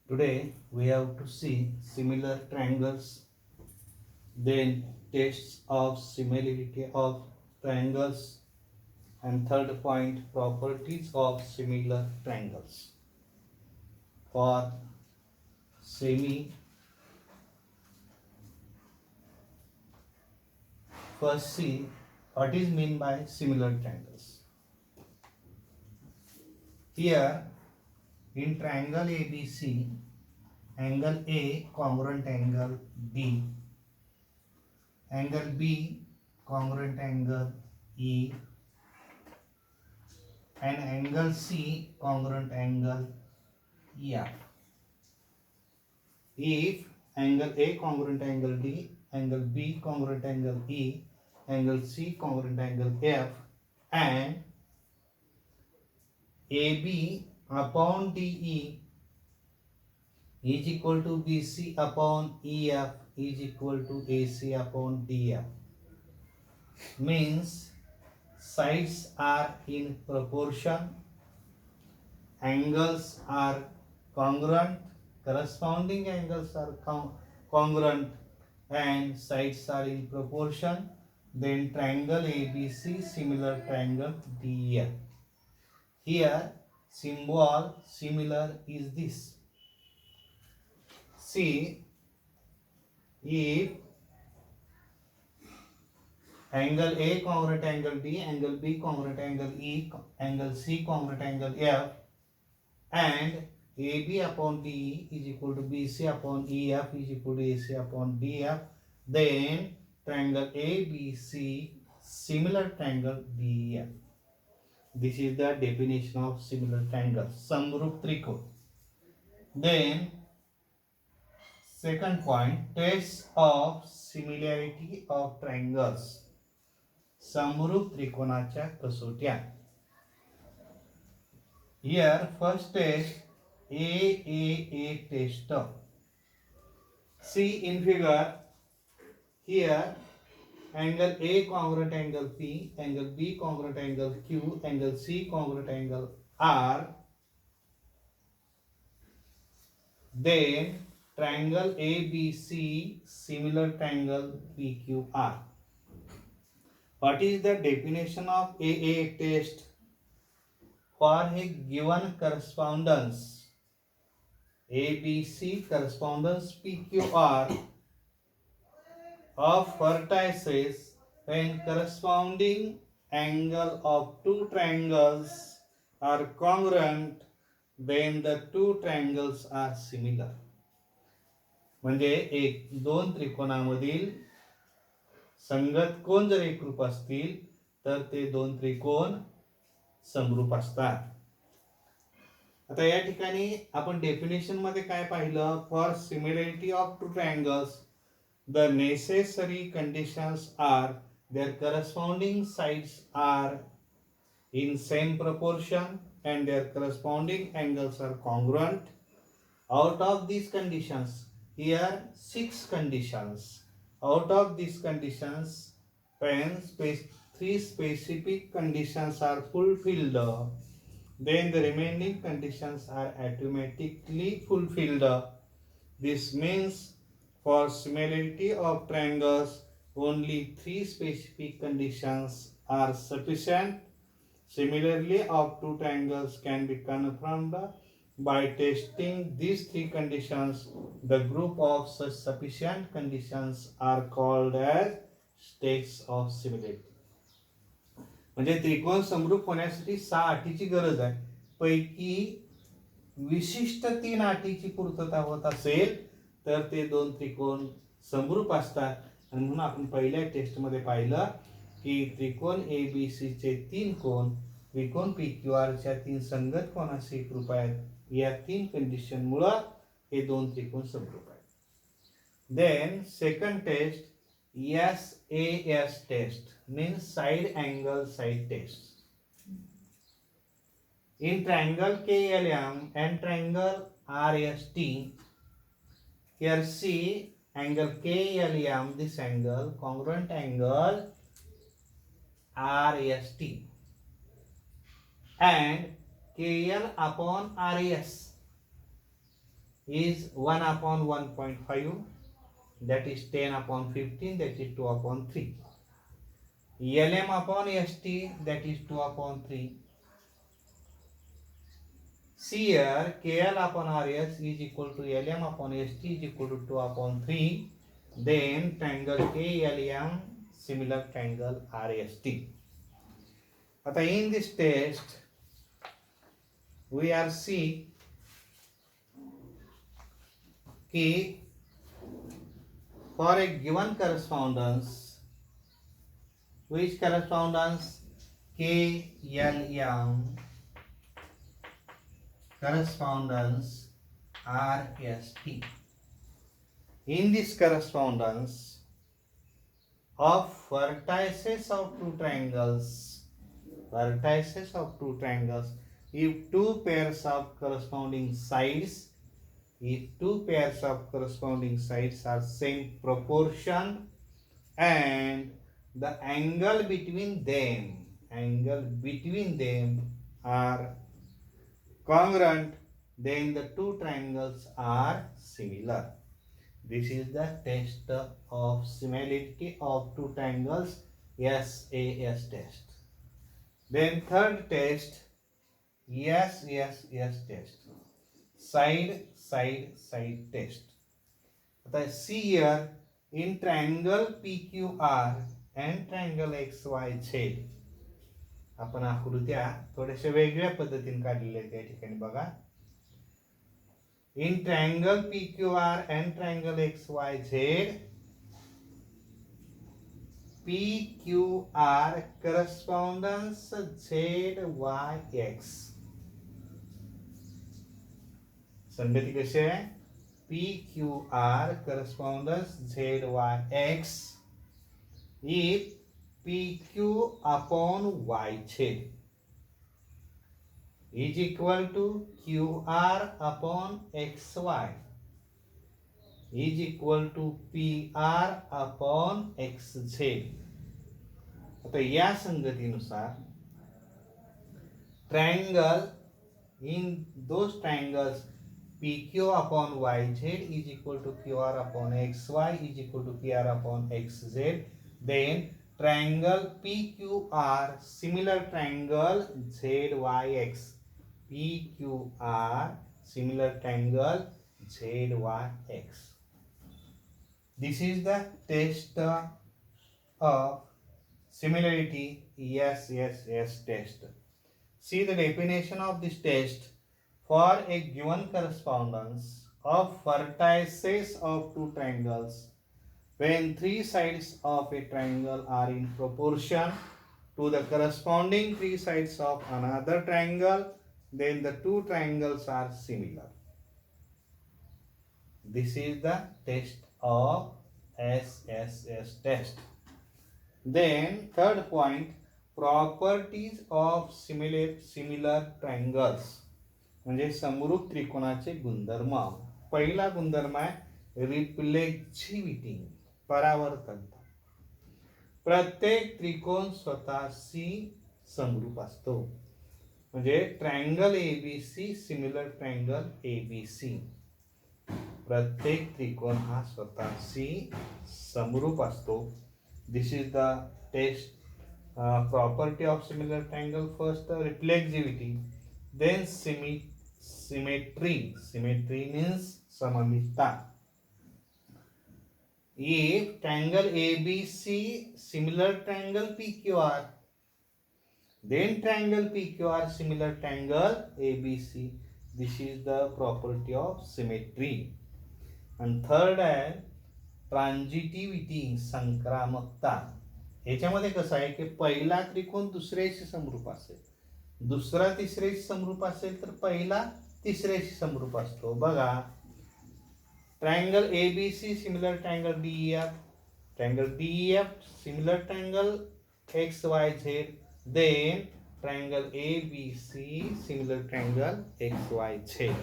Today we have to see similar triangles, then tests of similarity of triangles, and third point properties of similar triangles. For semi, first see what is meant by similar triangles. Here in triangle ABC, angle A congruent angle D, angle B congruent angle E, and angle C congruent angle F. If angle A congruent angle D, angle B congruent angle E, angle C congruent angle F, and AB upon DE is equal to BC upon EF is equal to AC upon DF, means sides are in proportion, angles are congruent, corresponding angles are congruent, and sides are in proportion, then triangle ABC similar triangle DEF. Here symbol similar is this. See, if angle A congruent angle D, angle B congruent angle E, angle C congruent angle F, and AB upon DE is equal to BC upon EF is equal to AC upon DF, then triangle ABC similar triangle DEF. This is the definition of similar triangle, समरूप त्रिकोण. Then second point, tests of similarity of triangles, समरूप त्रिकोणाच्या कसोट्या. Here first test A test. See in figure, here angle A congruent angle P, angle B congruent angle Q, angle C congruent angle R, then triangle ABC similar triangle PQR. What is the definition of AA test? For a given correspondence ABC correspondence PQR of vertices, when corresponding angle of two triangles are congruent, then the two triangles are similar. म्हणजे दोन त्रिकोणामधील संगत कोण जर एकरूप असतील तर ते दोन त्रिकोण समरूप असतात. आता या ठिकाणी आपण डेफिनेशन मध्ये काय पाहिलं? For similarity of two triangles the necessary conditions are their corresponding sides are in same proportion and their corresponding angles are congruent. Out of these conditions, here 6 conditions. Out of these conditions, when 3 specific conditions are fulfilled, then the remaining conditions are automatically fulfilled. This means for similarity of triangles, only 3 specific conditions are sufficient. Similarly, of two triangles can be confirmed by testing these 3 conditions. The group of such sufficient conditions are called as states of similarity. म्हणजे त्रिकोण समरूप होण्यासाठी 6 अटीची गरज आहे. पैकी विशिष्ट 3 अटीची पूर्तता होत असेल तर ते दोन त्रिकोण समरूप असतात. आणि म्हणून आपण पहिल्या टेस्ट मध्ये पाहिलं की त्रिकोण ABC चे 3 कोण त्रिकोण PQR च्या 3 संगत कोणाशी एकरूप आहेत. या 3 कंडिशन मुळे हे दोन त्रिकोण समरूप आहेत. Then second test SAS test means side angle side test. In triangle KLM and triangle RST, here see angle KLM, this angle congruent angle RST, and KL upon RS. is 1 upon 1.5, that is 10 upon 15, that is 2 upon 3. LM upon ST, that is 2 upon 3. See here, KL upon RS is equal to LM upon ST is equal to 2 upon 3. Then triangle KLM similar triangle RST. But in this test, we are see कि for a given correspondence, which correspondence KLM correspondence RST. In this correspondence of vertices of two triangles, if two pairs of corresponding sides, are same proportion and the angle between them are congruent, then the two triangles are similar. This is the test of similarity of two triangles, SAS test. Then third test, SSS test, side test. आता see here, in triangle PQR and triangle XYZ आपण आकृत्या थोड्याशा वेगळ्या पद्धतीने काढलेल्या आहेत या ठिकाणी बघा. In triangle PQR and triangle XYZ, PQR correspondence ZYX. संगती कशी आहे? PQR correspondence ZYX if PQ upon YZ is equal to QR upon XY is equal to PR upon XZ. आता या संगतीनुसार triangle in those triangles PQ upon YZ is equal to QR upon XY is equal to PR upon XZ, then triangle PQR similar triangle ZYX, PQR similar triangle ZYX. This is the test of similarity, SSS test. See the definition of this test. For a given correspondence of vertices of two triangles, when three sides of a triangle are in proportion to the corresponding three sides of another triangle, then the two triangles are similar. This is the test of SSS test. Then third point, properties of similar triangles. म्हणजे समरूप त्रिकोणाचे गुणधर्म. पहिला गुणधर्म आहे reflexivity, परावर्तनता. प्रत्येक त्रिकोण स्वतःशी समरूप असतो. म्हणजे triangle ABC similar triangle ABC, प्रत्येक त्रिकोण हा स्वतःशी समरूप असतो. This is the test property of similar triangle. First reflexivity, then symmetry means सममितता. If triangle ABC similar triangle PQR, then triangle PQR similar triangle ABC. This is the property of symmetry. And third आहे transitivity, संक्रामकता. ह्याच्यामध्ये कसं आहे की पहिला त्रिकोण दुसऱ्याशी समरूप असेल, दुसरा तिसऱ्याशी समरूप असेल तर पहिला तिसऱ्याशी समरूप असतो. बघा, triangle ABC similar triangle DEF, triangle DEF similar triangle XYZ, then triangle ABC similar triangle XYZ.